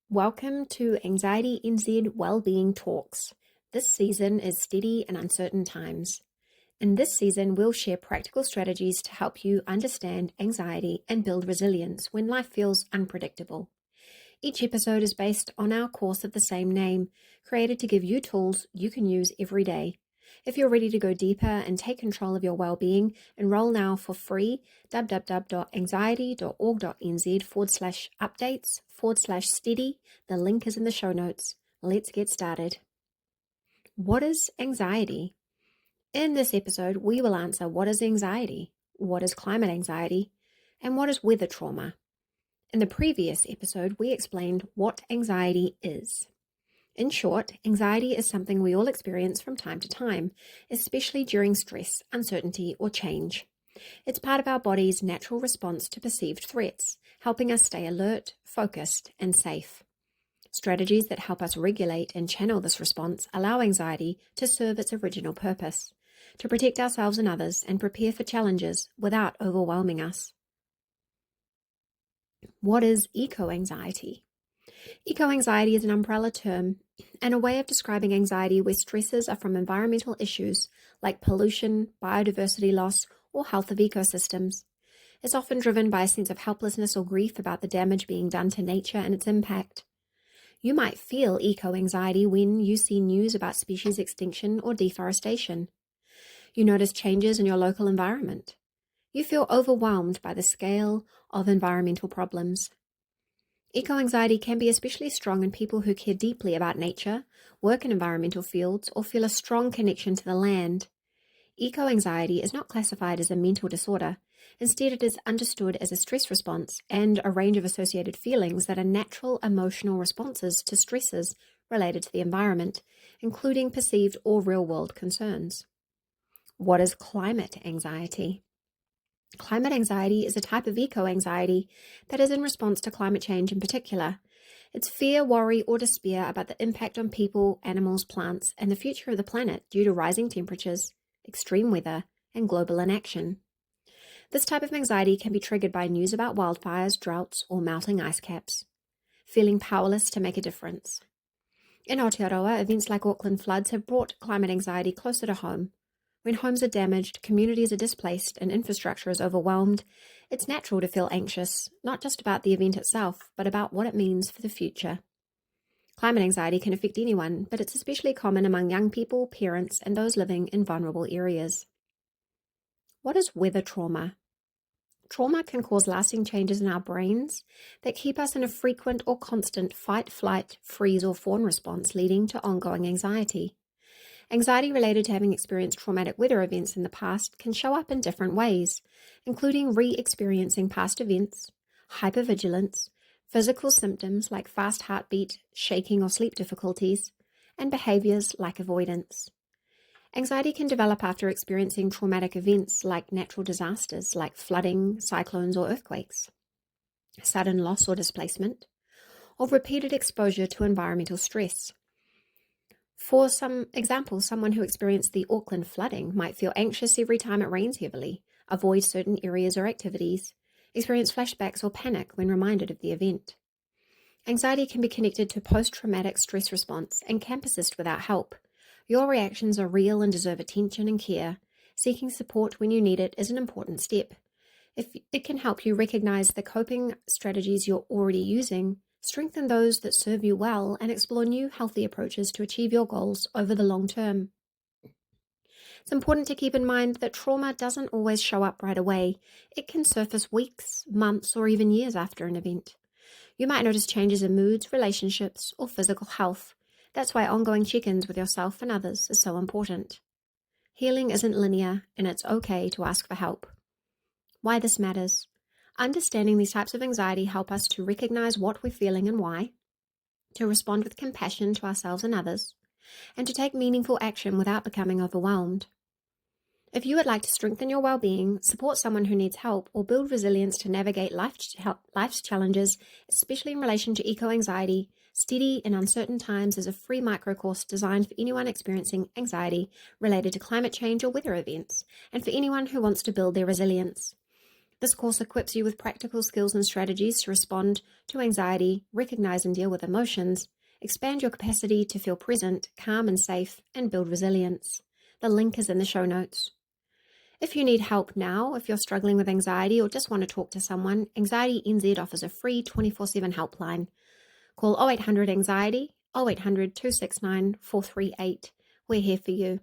Welcome to Anxiety NZ Wellbeing Talks. This season is Steady and Uncertain Times. In this season, we'll share practical strategies to help you understand anxiety and build resilience when life feels unpredictable. Each episode is based on our course of the same name, created to give you tools you can use every day. If you're ready to go deeper and take control of your well-being, enroll now for free www.anxiety.org.nz/updates/steady. The link is in the show notes. Let's get started. What is anxiety? In this episode, we will answer what is anxiety, what is climate anxiety, and what is weather trauma. In the previous episode, we explained what anxiety is. In short, anxiety is something we all experience from time to time, especially during stress, uncertainty, or change. It's part of our body's natural response to perceived threats, helping us stay alert, focused, and safe. Strategies that help us regulate and channel this response allow anxiety to serve its original purpose, to protect ourselves and others and prepare for challenges without overwhelming us. What is eco-anxiety? Eco-anxiety is an umbrella term and a way of describing anxiety where stresses are from environmental issues like pollution, biodiversity loss, or health of ecosystems. It's often driven by a sense of helplessness or grief about the damage being done to nature and its impact. You might feel eco-anxiety when you see news about species extinction or deforestation. You notice changes in your local environment. You feel overwhelmed by the scale of environmental problems. Eco-anxiety can be especially strong in people who care deeply about nature, work in environmental fields, or feel a strong connection to the land. Eco-anxiety is not classified as a mental disorder. Instead, it is understood as a stress response and a range of associated feelings that are natural emotional responses to stresses related to the environment, including perceived or real-world concerns. What is climate anxiety? Climate anxiety is a type of eco-anxiety that is in response to climate change in particular. It's fear, worry, or despair about the impact on people, animals, plants, and the future of the planet due to rising temperatures, extreme weather, and global inaction. This type of anxiety can be triggered by news about wildfires, droughts, or melting ice caps. Feeling powerless to make a difference. In Aotearoa, events like Auckland floods have brought climate anxiety closer to home. When homes are damaged, communities are displaced, and infrastructure is overwhelmed, it's natural to feel anxious, not just about the event itself, but about what it means for the future. Climate anxiety can affect anyone, but it's especially common among young people, parents, and those living in vulnerable areas. What is weather trauma? Trauma can cause lasting changes in our brains that keep us in a frequent or constant fight, flight, freeze, or fawn response, leading to ongoing anxiety. Anxiety related to having experienced traumatic weather events in the past can show up in different ways, including re-experiencing past events, hypervigilance, physical symptoms like fast heartbeat, shaking, or sleep difficulties, and behaviors like avoidance. Anxiety can develop after experiencing traumatic events like natural disasters like flooding, cyclones, or earthquakes, sudden loss or displacement, or repeated exposure to environmental stress. For some example, someone who experienced the Auckland flooding might feel anxious every time it rains heavily, avoid certain areas or activities, experience flashbacks or panic when reminded of the event. Anxiety can be connected to post-traumatic stress response and can persist without help. Your reactions are real and deserve attention and care. Seeking support when you need it is an important step. If it can help you recognize the coping strategies you're already using, strengthen those that serve you well, and explore new healthy approaches to achieve your goals over the long term. It's important to keep in mind that trauma doesn't always show up right away. It can surface weeks, months, or even years after an event. You might notice changes in moods, relationships, or physical health. That's why ongoing check-ins with yourself and others is so important. Healing isn't linear, and it's okay to ask for help. Why this matters. Understanding these types of anxiety help us to recognize what we're feeling and why, to respond with compassion to ourselves and others, and to take meaningful action without becoming overwhelmed. If you would like to strengthen your well-being, support someone who needs help, or build resilience to navigate life's challenges, especially in relation to eco-anxiety, Steady in Uncertain Times is a free micro-course designed for anyone experiencing anxiety related to climate change or weather events, and for anyone who wants to build their resilience. This course equips you with practical skills and strategies to respond to anxiety, recognize and deal with emotions, expand your capacity to feel present, calm and safe, and build resilience. The link is in the show notes. If you need help now, if you're struggling with anxiety or just want to talk to someone, Anxiety NZ offers a free 24/7 helpline. Call 0800 Anxiety, 0800 269 438. We're here for you.